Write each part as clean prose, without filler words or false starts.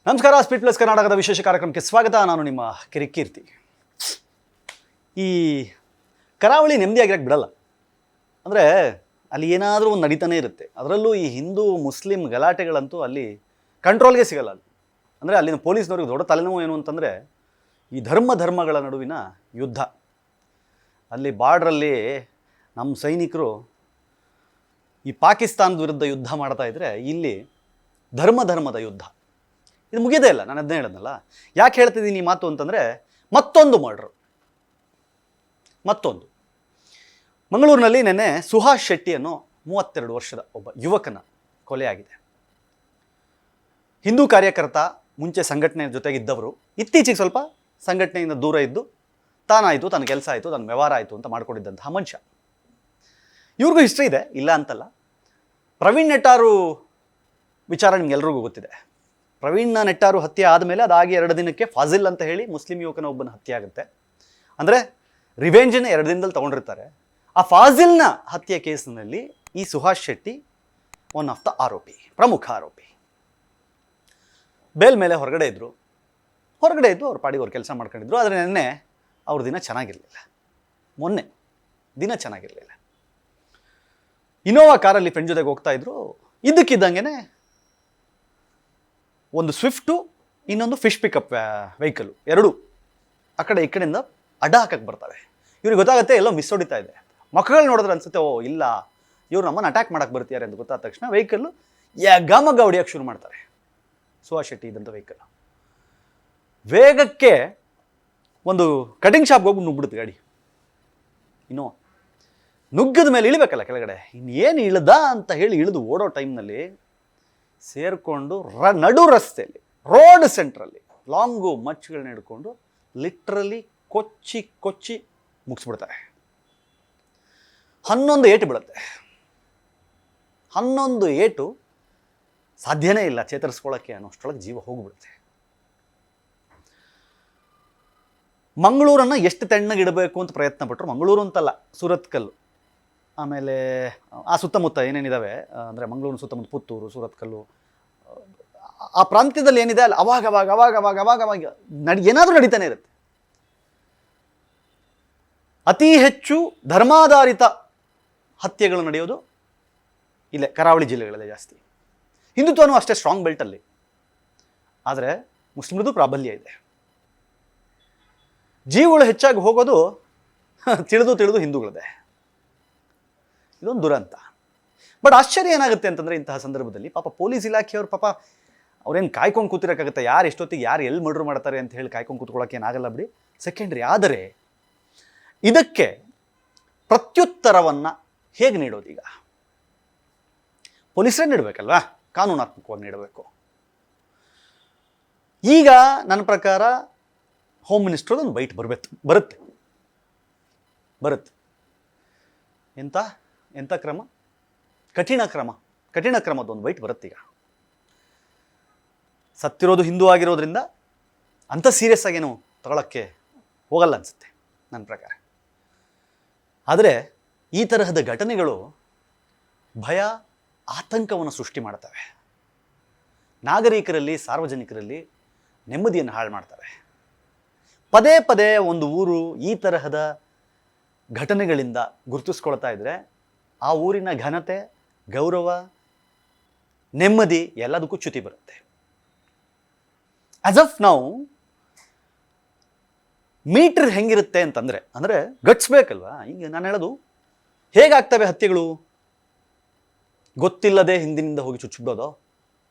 ನಮಸ್ಕಾರ. Speed plus ಕರ್ನಾಟಕದ ವಿಶೇಷ ಕಾರ್ಯಕ್ರಮಕ್ಕೆ ಸ್ವಾಗತ. ನಾನು ನಿಮ್ಮ ಕಿರಿಕೀರ್ತಿ. ಈ ಕರಾವಳಿ ನೆಮ್ಮದಿಯಾಗಿರಕ್ಕೆ ಬಿಡಲ್ಲ. ಅಂದರೆ ಅಲ್ಲಿ ಏನಾದರೂ ಒಂದು ನಡೀತಾನೆ ಇರುತ್ತೆ. ಅದರಲ್ಲೂ ಈ ಹಿಂದೂ ಮುಸ್ಲಿಂ ಗಲಾಟೆಗಳಂತೂ ಅಲ್ಲಿ ಕಂಟ್ರೋಲ್ಗೆ ಸಿಗಲ್ಲ. ಅಲ್ಲಿ ಅಂದರೆ ಅಲ್ಲಿನ ಪೊಲೀಸ್ನವ್ರಿಗೆ ದೊಡ್ಡ ತಲೆನೋವು ಏನು ಅಂತಂದರೆ ಈ ಧರ್ಮಗಳ ನಡುವಿನ ಯುದ್ಧ. ಅಲ್ಲಿ ಬಾರ್ಡ್ರಲ್ಲಿ ನಮ್ಮ ಸೈನಿಕರು ಈ ಪಾಕಿಸ್ತಾನದ ವಿರುದ್ಧ ಯುದ್ಧ ಮಾಡ್ತಾ ಇದ್ದರೆ ಇಲ್ಲಿ ಧರ್ಮದ ಯುದ್ಧ. ಇದು ಮುಗಿಯೋದೇ ಇಲ್ಲ. ನಾನು ಅದನ್ನೇ ಹೇಳಿದ್ನಲ್ಲ. ಯಾಕೆ ಹೇಳ್ತಿದ್ದೀನಿ ಈ ಮಾತು ಅಂತಂದರೆ ಮತ್ತೊಂದು ಮರ್ಡ್ರು. ಮಂಗಳೂರಿನಲ್ಲಿ ನೆನ್ನೆ ಸುಹಾಸ್ ಶೆಟ್ಟಿ ಅನ್ನೋ 32 ವರ್ಷದ ಒಬ್ಬ ಯುವಕನ ಕೊಲೆಯಾಗಿದೆ. ಹಿಂದೂ ಕಾರ್ಯಕರ್ತ, ಮುಂಚೆ ಸಂಘಟನೆ ಜೊತೆಗಿದ್ದವರು, ಇತ್ತೀಚೆಗೆ ಸ್ವಲ್ಪ ಸಂಘಟನೆಯಿಂದ ದೂರ ಇದ್ದು ತಾನಾಯಿತು, ತನ್ನ ಕೆಲಸ ಆಯಿತು, ತನ್ನ ವ್ಯವಹಾರ ಆಯಿತು ಅಂತ ಮಾಡ್ಕೊಂಡಿದ್ದಂತಹ ಮನುಷ್ಯ. ಇವ್ರಿಗೂ ಹಿಸ್ಟ್ರಿ ಇದೆ, ಇಲ್ಲ ಅಂತಲ್ಲ. ಪ್ರವೀಣ್ ನೆಟ್ಟಾರು ವಿಚಾರ ನಿಮ್ಗೆಲ್ರಿಗೂ ಗೊತ್ತಿದೆ. ಪ್ರವೀಣ್ ನೆಟ್ಟಾರು ಹತ್ಯೆ ಆದಮೇಲೆ ಅದಾಗಿ 2 ದಿನಕ್ಕೆ ಫಾಜಿಲ್ ಅಂತ ಹೇಳಿ ಮುಸ್ಲಿಂ ಯುವಕನ ಒಬ್ಬನ ಹತ್ಯೆ ಆಗುತ್ತೆ. ಅಂದರೆ ರಿವೆಂಜನ್ನು 2 ದಿನದಲ್ಲಿ ತೊಗೊಂಡಿರ್ತಾರೆ. ಆ ಫಾಜಿಲ್ನ ಹತ್ಯೆ ಕೇಸಿನಲ್ಲಿ ಈ Suhas Shetty one of the ಆರೋಪಿ, ಪ್ರಮುಖ ಆರೋಪಿ. ಬೇಲ್ ಮೇಲೆ ಹೊರಗಡೆ ಇದ್ದು ಅವ್ರ ಪಾಡಿಗೆ ಅವ್ರು ಕೆಲಸ ಮಾಡ್ಕೊಂಡಿದ್ರು. ಆದರೆ ನೆನ್ನೆ ಅವ್ರ ದಿನ ಚೆನ್ನಾಗಿರಲಿಲ್ಲ. ಮೊನ್ನೆ ದಿನ ಚೆನ್ನಾಗಿರಲಿಲ್ಲ. ಇನೋವಾ ಕಾರಲ್ಲಿ ಫ್ರೆಂಡ್ ಜೊತೆಗೆ ಹೋಗ್ತಾ ಇದ್ರು. ಇದ್ದಕ್ಕಿದ್ದಂಗೆ ಒಂದು ಸ್ವಿಫ್ಟು, ಇನ್ನೊಂದು ಫಿಶ್ ಪಿಕಪ್ ವೆಹಿಕಲು, ಎರಡೂ ಆ ಕಡೆ ಈ ಕಡೆಯಿಂದ ಅಡ್ಡ ಹಾಕಕ್ಕೆ ಬರ್ತವೆ. ಇವ್ರಿಗೆ ಗೊತ್ತಾಗುತ್ತೆ ಎಲ್ಲೋ ಮಿಸ್ ಹೊಡಿತಾ ಇದೆ. ಮಕ್ಕಳು ನೋಡಿದ್ರೆ ಅನ್ಸುತ್ತೆ, ಓ ಇಲ್ಲ ಇವ್ರು ನಮ್ಮನ್ನು ಅಟ್ಯಾಕ್ ಮಾಡಕ್ಕೆ ಬರ್ತಿದ್ದಾರೆ ಅಂತ ಗೊತ್ತಾದ ತಕ್ಷಣ ವೆಹಿಕಲ್ಲು ಯಗಮಗ ಹೊಡಿಯೋಕ್ಕೆ ಶುರು ಮಾಡ್ತಾರೆ. ಸುಹಾಸ್ ಶೆಟ್ಟಿ ಇದ್ದಂಥ ವೆಹಿಕಲ್ ವೇಗಕ್ಕೆ ಒಂದು ಕಟಿಂಗ್ ಶಾಪ್ಗೆ ಹೋಗಿ ನುಗ್ಬಿಡುತ್ತೆ ಗಾಡಿ. ಇನ್ನೂ ನುಗ್ಗದ ಮೇಲೆ ಇಳಿಬೇಕಲ್ಲ ಕೆಳಗಡೆ. ಇನ್ನೇನು ಇಳ್ದ ಅಂತ ಹೇಳಿ ಇಳಿದು ಓಡೋ ಟೈಮ್ನಲ್ಲಿ ಸೇರಿಕೊಂಡು ನಡು ರಸ್ತೆಯಲ್ಲಿ, ರೋಡ್ ಸೆಂಟ್ರಲ್ಲಿ ಲಾಂಗು ಮಚ್ಚುಗಳನ್ನ ಹಿಡ್ಕೊಂಡು ಲಿಟ್ರಲಿ ಕೊಚ್ಚಿ ಮುಗಿಸ್ಬಿಡ್ತಾರೆ. 11 ಏಟು ಬೀಳುತ್ತೆ. 11 ಏಟು ಸಾಧ್ಯನೇ ಇಲ್ಲ ಚೇತರಿಸ್ಕೊಳ್ಳೋಕ್ಕೆ ಅನ್ನೋಷ್ಟರೊಳಗೆ ಜೀವ ಹೋಗ್ಬಿಡುತ್ತೆ. ಮಂಗಳೂರನ್ನು ಎಷ್ಟು ತಣ್ಣಗಿಡಬೇಕು ಅಂತ ಪ್ರಯತ್ನ ಪಟ್ಟರು. ಮಂಗಳೂರು ಅಂತಲ್ಲ, ಸೂರತ್ಕಲ್ಲು, ಆಮೇಲೆ ಆ ಸುತ್ತಮುತ್ತ ಏನೇನಿದ್ದಾವೆ ಅಂದರೆ ಮಂಗಳೂರು ಸುತ್ತಮುತ್ತ ಪುತ್ತೂರು, ಸೂರತ್ಕಲ್ಲು, ಆ ಪ್ರಾಂತ್ಯದಲ್ಲಿ ಏನಿದೆ ಅಲ್ಲಿ ಅವಾಗ ಏನಾದರೂ ನಡೀತಾನೆ ಇರುತ್ತೆ. ಅತಿ ಹೆಚ್ಚು ಧರ್ಮಾಧಾರಿತ ಹತ್ಯೆಗಳು ನಡೆಯೋದು ಇಲ್ಲೇ ಕರಾವಳಿ ಜಿಲ್ಲೆಗಳಲ್ಲೇ ಜಾಸ್ತಿ. ಹಿಂದುತ್ವನೂ ಅಷ್ಟೇ ಸ್ಟ್ರಾಂಗ್ ಬೆಲ್ಟಲ್ಲಿ. ಆದರೆ ಮುಸ್ಲಿಮ್ರದ್ದು ಪ್ರಾಬಲ್ಯ ಇದೆ. ಜೀವಗಳು ಹೆಚ್ಚಾಗಿ ಹೋಗೋದು ತಿಳಿದು ಹಿಂದೂಗಳದೇ. ಇದೊಂದು ದುರಂತ. ಬಟ್ ಆಶ್ಚರ್ಯ ಏನಾಗುತ್ತೆ ಅಂತಂದರೆ ಇಂತಹ ಸಂದರ್ಭದಲ್ಲಿ ಪಾಪ ಪೊಲೀಸ್ ಇಲಾಖೆಯವರು ಪಾಪ ಅವ್ರೇನು ಕಾಯ್ಕೊಂಡು ಕೂತಿರೋಕ್ಕಾಗುತ್ತೆ? ಯಾರು ಎಷ್ಟೊತ್ತಿಗೆ ಯಾರು ಎಲ್ಲಿ ಮರ್ಡರ್ ಮಾಡ್ತಾರೆ ಅಂತ ಹೇಳಿ ಕಾಯ್ಕೊಂಡು ಕೂತ್ಕೊಳ್ಳೋಕೆ ಏನಾಗಲ್ಲ ಬಿಡಿ, ಸೆಕೆಂಡ್ರಿ. ಆದರೆ ಇದಕ್ಕೆ ಪ್ರತ್ಯುತ್ತರವನ್ನು ಹೇಗೆ ನೀಡೋದು? ಈಗ ಪೊಲೀಸರೇ ನೀಡಬೇಕಲ್ವಾ, ಕಾನೂನಾತ್ಮಕವಾಗಿ ನೀಡಬೇಕು. ಈಗ ನನ್ನ ಪ್ರಕಾರ ಹೋಮ್ ಮಿನಿಸ್ಟ್ರದೊಂದು ಬೈಟ್ ಬರುತ್ತೆ. ಎಂಥ ಕ್ರಮ? ಕಠಿಣ ಕ್ರಮದೊಂದು ಬೈಟ್ ಬರುತ್ತೆ. ಈಗ ಸತ್ತಿರೋದು ಹಿಂದೂ ಆಗಿರೋದ್ರಿಂದ ಅಂಥ ಸೀರಿಯಸ್ ಆಗೇನು ತಗೊಳ್ಳೋಕ್ಕೆ ಹೋಗಲ್ಲ ಅನಿಸುತ್ತೆ ನನ್ನ ಪ್ರಕಾರ. ಆದರೆ ಈ ತರಹದ ಘಟನೆಗಳು ಭಯ, ಆತಂಕವನ್ನು ಸೃಷ್ಟಿ ಮಾಡ್ತವೆ. ನಾಗರಿಕರಲ್ಲಿ, ಸಾರ್ವಜನಿಕರಲ್ಲಿ ನೆಮ್ಮದಿಯನ್ನು ಹಾಳು ಮಾಡ್ತವೆ. ಪದೇ ಒಂದು ಊರು ಈ ತರಹದ ಘಟನೆಗಳಿಂದ ಗುರುತಿಸ್ಕೊಳ್ತಾ ಇದ್ದರೆ ಆ ಊರಿನ ಘನತೆ, ಗೌರವ, ನೆಮ್ಮದಿ ಎಲ್ಲದಕ್ಕೂ ಚ್ಯುತಿ ಬರುತ್ತೆ. ಆಸ್ ಆಫ್ ನೌ ಮೀಟರ್ ಹೆಂಗಿರುತ್ತೆ ಅಂತಂದರೆ, ಅಂದರೆ ಗಟ್ಸ್ಬೇಕಲ್ವಾ? ಈಗ ನಾನು ಹೇಳೋದು, ಹೇಗಾಗ್ತವೆ ಹತ್ಯೆಗಳು? ಗೊತ್ತಿಲ್ಲದೆ ಹಿಂದಿನಿಂದ ಹೋಗಿ ಚುಚ್ಚಿಬಿಡೋದು,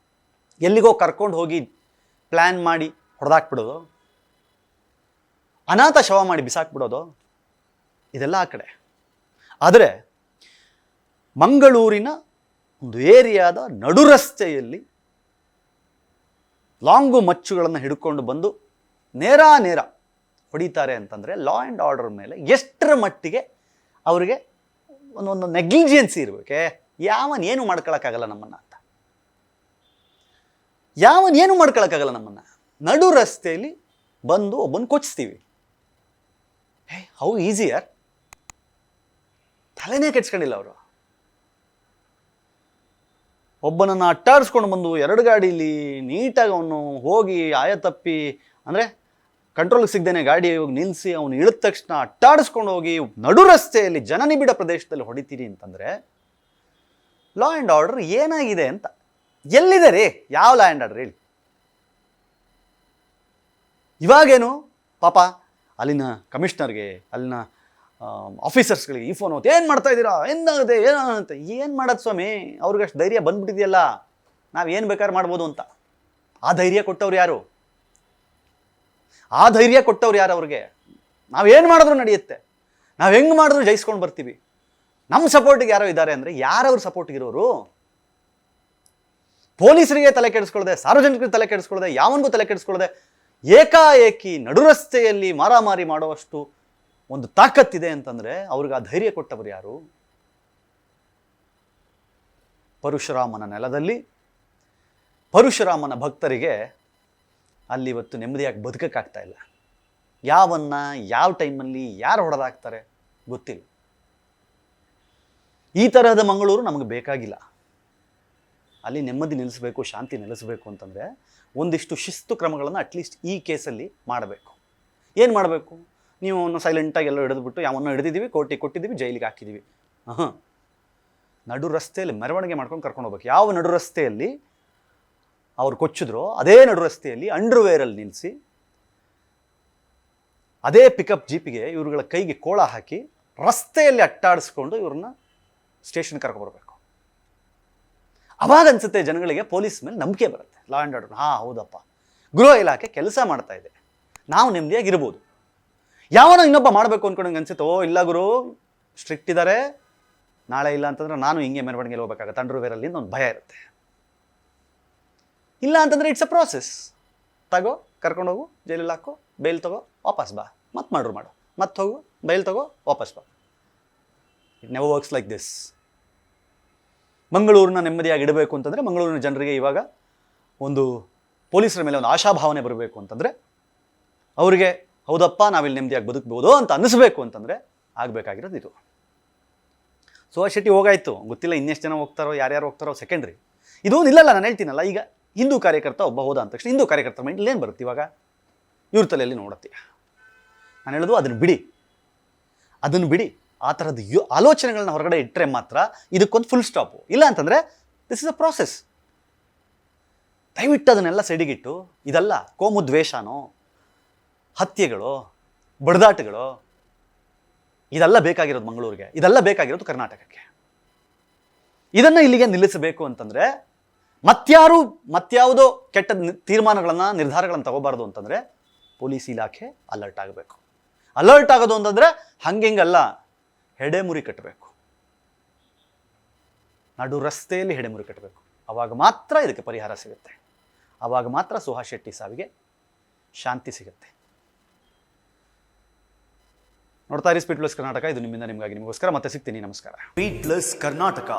ಎಲ್ಲಿಗೋ ಕರ್ಕೊಂಡು ಹೋಗಿ ಪ್ಲ್ಯಾನ್ ಮಾಡಿ ಹೊಡೆದಾಕ್ಬಿಡೋದು, ಅನಾಥ ಶವ ಮಾಡಿ ಬಿಸಾಕ್ಬಿಡೋದು, ಇದೆಲ್ಲ ಆ ಕಡೆ. ಆದರೆ ಮಂಗಳೂರಿನ ಒಂದು ಏರಿಯಾದ ನಡು ರಸ್ತೆಯಲ್ಲಿ ಲಾಂಗು ಮಚ್ಚುಗಳನ್ನು ಹಿಡ್ಕೊಂಡು ಬಂದು ನೇರ ಹೊಡಿತಾರೆ ಅಂತಂದರೆ ಲಾ ಆ್ಯಂಡ್ ಆರ್ಡರ್ ಮೇಲೆ ಎಷ್ಟರ ಮಟ್ಟಿಗೆ ಅವರಿಗೆ ಒಂದು ನೆಗ್ಲಿಜೆನ್ಸಿ ಇರಬೇಕೆ? ಯಾವನೇನು ಮಾಡ್ಕೊಳಕ್ಕಾಗಲ್ಲ ನಮ್ಮನ್ನು ಅಂತ. ನಮ್ಮನ್ನು ನಡು ರಸ್ತೆಯಲ್ಲಿ ಬಂದು ಒಬ್ಬನ ಕೊಚ್ಚಿಸ್ತೀವಿ. How easier? ತಲೆನೇ ಕೆಡ್ಸ್ಕೊಂಡಿಲ್ಲ ಅವರು. ಒಬ್ಬನನ್ನು ಅಟ್ಟಾಡಿಸ್ಕೊಂಡು ಬಂದು ಎರಡು ಗಾಡೀಲಿ ನೀಟಾಗಿ ಅವನು ಹೋಗಿ ಆಯತಪ್ಪಿ ಅಂದರೆ ಕಂಟ್ರೋಲ್ಗೆ ಸಿಗದೇನೆ ಗಾಡಿ ಹೋಗಿ ನಿಲ್ಲಿಸಿ ಅವನು ಇಳಿದ ತಕ್ಷಣ ಅಟ್ಟಾಡಿಸ್ಕೊಂಡು ಹೋಗಿ ನಡು ರಸ್ತೆಯಲ್ಲಿ ಜನನಿಬಿಡ ಪ್ರದೇಶದಲ್ಲಿ ಹೊಡಿತೀರಿ ಅಂತಂದರೆ ಲಾ ಆ್ಯಂಡ್ ಆರ್ಡರ್ ಏನಾಗಿದೆ ಅಂತ. ಎಲ್ಲಿದೆ ರೀ? ಯಾವ ಲಾ ಆ್ಯಂಡ್ ಆರ್ಡರ್ ಹೇಳಿ? ಇವಾಗೇನು ಪಾಪ ಅಲ್ಲಿನ ಕಮಿಷ್ನರ್ಗೆ, ಅಲ್ಲಿನ ಆಫೀಸರ್ಸ್ಗಳಿಗೆ ಈ ಫೋನ್ ಹೋಗ್ತು, ಏನು ಮಾಡ್ತಾ ಇದ್ದೀರಾ, ಏನಾಗುತ್ತೆ ಏನಾಗುತ್ತೆ, ಏನು ಮಾಡೋದು ಸ್ವಾಮಿ, ಅವ್ರಿಗೆ ಅಷ್ಟು ಧೈರ್ಯ ಬಂದ್ಬಿಟ್ಟಿದೆಯಲ್ಲ, ನಾವು ಏನು ಬೇಕಾದ್ರೂ ಮಾಡ್ಬೋದು ಅಂತ. ಆ ಧೈರ್ಯ ಕೊಟ್ಟವ್ರು ಯಾರು? ಆ ಧೈರ್ಯ ಕೊಟ್ಟವ್ರು ಯಾರು ಅವ್ರಿಗೆ? ನಾವೇನು ಮಾಡಿದ್ರು ನಡೆಯುತ್ತೆ, ನಾವು ಹೆಂಗೆ ಮಾಡಿದ್ರು ಜಯಿಸ್ಕೊಂಡು ಬರ್ತೀವಿ, ನಮ್ಮ ಸಪೋರ್ಟಿಗೆ ಯಾರೋ ಇದ್ದಾರೆ ಅಂದರೆ ಯಾರವ್ರ ಸಪೋರ್ಟಿಗೆ ಇರೋರು? ಪೊಲೀಸರಿಗೆ ತಲೆ ಕೆಡಿಸ್ಕೊಳ್ಳದೆ, ಸಾರ್ವಜನಿಕರಿಗೆ ತಲೆ ಕೆಡಿಸ್ಕೊಳ್ಳದೆ, ಯಾವನಿಗೂ ತಲೆ ಕೆಡಿಸ್ಕೊಳ್ಳದೆ ಏಕಾಏಕಿ ನಡು ರಸ್ತೆಯಲ್ಲಿ ಮಾರಾಮಾರಿ ಮಾಡುವಷ್ಟು ಒಂದು ತಾಕತ್ತಿದೆ ಅಂತಂದರೆ ಅವ್ರಿಗೆ ಆ ಧೈರ್ಯ ಕೊಟ್ಟವರು ಯಾರು? ಪರಶುರಾಮನ ನೆಲದಲ್ಲಿ ಪರಶುರಾಮನ ಭಕ್ತರಿಗೆ ಅಲ್ಲಿ ಇವತ್ತು ನೆಮ್ಮದಿಯಾಗಿ ಬದುಕಕ್ಕಾಗ್ತಾ ಇಲ್ಲ. ಯಾವನ್ನ ಯಾವ ಟೈಮಲ್ಲಿ ಯಾರು ಹೊಡೆದಾಕ್ತಾರೆ ಗೊತ್ತಿಲ್ಲ. ಈ ತರಹದ ಮಂಗಳೂರು ನಮಗೆ ಬೇಕಾಗಿಲ್ಲ. ಅಲ್ಲಿ ನೆಮ್ಮದಿ ನಿಲ್ಲಿಸಬೇಕು, ಶಾಂತಿ ನೆಲೆಸಬೇಕು ಅಂತಂದರೆ ಒಂದಿಷ್ಟು ಶಿಸ್ತು ಕ್ರಮಗಳನ್ನು ಅಟ್ಲೀಸ್ಟ್ ಈ ಕೇಸಲ್ಲಿ ಮಾಡಬೇಕು. ಏನು ಮಾಡಬೇಕು? ನೀವು ಅವನು ಸೈಲೆಂಟಾಗಿ ಎಲ್ಲ ಹಿಡಿದ್ಬಿಟ್ಟು ಯಾವನ್ನೋ ಹಿಡಿದಿದ್ದೀವಿ, ಕೋರ್ಟಿಗೆ ಕೊಟ್ಟಿದ್ದೀವಿ, ಜೈಲಿಗೆ ಹಾಕಿದ್ದೀವಿ. ನಡು ರಸ್ತೆಯಲ್ಲಿ ಮೆರವಣಿಗೆ ಮಾಡ್ಕೊಂಡು ಕರ್ಕೊಂಡು ಹೋಗ್ಬೇಕು. ಯಾವ ನಡು ರಸ್ತೆಯಲ್ಲಿ ಅವ್ರು ಕೊಚ್ಚಿದ್ರೋ ಅದೇ ನಡು ರಸ್ತೆಯಲ್ಲಿ ಅಂಡರ್ವೇರಲ್ಲಿ ನಿಲ್ಲಿಸಿ ಅದೇ ಪಿಕಪ್ ಜೀಪಿಗೆ ಇವ್ರುಗಳ ಕೈಗೆ ಕೋಳ ಹಾಕಿ ರಸ್ತೆಯಲ್ಲಿ ಅಟ್ಟಾಡಿಸ್ಕೊಂಡು ಇವ್ರನ್ನ ಸ್ಟೇಷನ್ಗೆ ಕರ್ಕೊಂಡ್ಬರ್ಬೇಕು. ಅವಾಗ ಅನ್ಸುತ್ತೆ ಜನಗಳಿಗೆ ಪೊಲೀಸ್ ಮೇಲೆ ನಂಬಿಕೆ ಬರುತ್ತೆ. ಲಾ ಆ್ಯಂಡ್ ಆರ್ಡರ್, ಹೌದಪ್ಪ, ಗೃಹ ಇಲಾಖೆ ಕೆಲಸ ಮಾಡ್ತಾ ಇದೆ, ನಾವು ನೆಮ್ಮದಿಯಾಗಿರ್ಬೋದು. ಯಾವನೋ ಇನ್ನೊಬ್ಬ ಮಾಡಬೇಕು ಅಂದ್ಕೊಂಡಂಗೆ ಅನ್ಸುತ್ತೆ, ಇಲ್ಲ ಗುರು ಸ್ಟ್ರಿಕ್ಟ್ ಇದ್ದಾರೆ, ನಾಳೆ ಇಲ್ಲ ಅಂತಂದ್ರೆ ನಾನು ಹಿಂಗೆ ಮೆರವಣಿಗೆಯಲ್ಲಿ ಹೋಗ್ಬೇಕಾಗತ್ತೆ ಅಂಡರ್ವೇರಲ್ಲಿ ಒಂದು ಭಯ ಇರುತ್ತೆ. ಇಲ್ಲ ಅಂತಂದರೆ ಇಟ್ಸ್ ಅ ಪ್ರಾಸೆಸ್. ತಗೋ, ಕರ್ಕೊಂಡೋಗು, ಜೈಲಲ್ಲಿ ಹಾಕೋ, ಬೇಲ್ ತಗೋ, ವಾಪಸ್ ಬಾ, ಮತ್ತೆ ಮಾಡ್ರು ಮಾಡು, ಮತ್ತೆ ಹೋಗು, ಬೇಲ್ ತಗೋ, ವಾಪಸ್ ಬಾ. It never works like this. ಮಂಗಳೂರನ್ನ ನೆಮ್ಮದಿಯಾಗಿ ಇಡಬೇಕು ಅಂತಂದರೆ, ಮಂಗಳೂರಿನ ಜನರಿಗೆ ಇವಾಗ ಒಂದು ಪೊಲೀಸರ ಮೇಲೆ ಒಂದು ಆಶಾಭಾವನೆ ಬರಬೇಕು ಅಂತಂದರೆ, ಅವರಿಗೆ ಹೌದಪ್ಪ ನಾವಿಲ್ಲಿ ನೆಮ್ಮದಿಯಾಗಿ ಬದುಕಬಹುದು ಅಂತ ಅನ್ನಿಸ್ಬೇಕು ಅಂತಂದರೆ ಆಗಬೇಕಾಗಿರೋದು ಇದು. ಸುಹಾಸ್ ಶೆಟ್ಟಿ ಹೋಗಾಯ್ತು, ಗೊತ್ತಿಲ್ಲ ಇನ್ನೆಷ್ಟು ಜನ ಹೋಗ್ತಾರೋ, ಯಾರ್ಯಾರು ಹೋಗ್ತಾರೋ ಸೆಕೆಂಡ್ರಿ. ಇದು ನಿಲ್ಲಲ್ಲ. ನಾನು ಹೇಳ್ತೀನಲ್ಲ, ಈಗ ಹಿಂದೂ ಕಾರ್ಯಕರ್ತ ಒಬ್ಬ ಹೋದ ಅಂತ ತಕ್ಷಣ ಹಿಂದೂ ಕಾರ್ಯಕರ್ತರ ಮೈಂಡಲ್ಲಿ ಏನು ಬರುತ್ತೆ? ಇವಾಗ ಇವ್ರ ತಲೆಯಲ್ಲಿ ನೋಡುತ್ತೀಯ. ನಾನು ಹೇಳೋದು ಅದನ್ನು ಬಿಡಿ. ಆ ಥರದ್ದು ಆಲೋಚನೆಗಳನ್ನ ಹೊರಗಡೆ ಇಟ್ಟರೆ ಮಾತ್ರ ಇದಕ್ಕೊಂದು ಫುಲ್ ಸ್ಟಾಪು. ಇಲ್ಲ ಅಂತಂದರೆ ದಿಸ್ ಇಸ್ ಅ ಪ್ರಾಸೆಸ್. ದಯವಿಟ್ಟು ಅದನ್ನೆಲ್ಲ ಸೈಡಿಗಿಟ್ಟು, ಇದಲ್ಲ ಕೋಮು ದ್ವೇಷನೋ, ಹತ್ಯೆಗಳು, ಬಡದಾಟಗಳು, ಇದೆಲ್ಲ ಬೇಕಾಗಿರೋದು ಮಂಗಳೂರಿಗೆ, ಇದೆಲ್ಲ ಬೇಕಾಗಿರೋದು ಕರ್ನಾಟಕಕ್ಕೆ. ಇದನ್ನು ಇಲ್ಲಿಗೆ ನಿಲ್ಲಿಸಬೇಕು ಅಂತಂದರೆ ಮತ್ಯಾವುದೋ ಕೆಟ್ಟ ತೀರ್ಮಾನಗಳನ್ನು, ನಿರ್ಧಾರಗಳನ್ನು ತಗೋಬಾರ್ದು ಅಂತಂದರೆ ಪೊಲೀಸ್ ಇಲಾಖೆ ಅಲರ್ಟ್ ಆಗಬೇಕು. ಅಲರ್ಟ್ ಆಗೋದು ಅಂತಂದರೆ ಹಂಗೆಂಗಲ್ಲ, ಹೆಡೆಮುರಿ ಕಟ್ಟಬೇಕು. ನಡು ರಸ್ತೆಯಲ್ಲಿ ಹೆಡೆಮುರಿ ಕಟ್ಟಬೇಕು. ಆವಾಗ ಮಾತ್ರ ಇದಕ್ಕೆ ಪರಿಹಾರ ಸಿಗುತ್ತೆ. ಆವಾಗ ಮಾತ್ರ ಸುಹಾಸ್ ಶೆಟ್ಟಿ ಸಾವಿಗೆ ಶಾಂತಿ ಸಿಗುತ್ತೆ. ನೋಡ್ತಾ ಇರಿ ಸ್ಪೀಡ್ ಪ್ಲಸ್ ಕರ್ನಾಟಕ. ಇದು ನಿಮ್ಮಿಂದ ನಿಮಗಾಗಿ, ನಿಮಗೋಸ್ಕರ. ಮತ್ತೆ ಸಿಗ್ತೀನಿ. ನಮಸ್ಕಾರ. Speed plus Karnataka.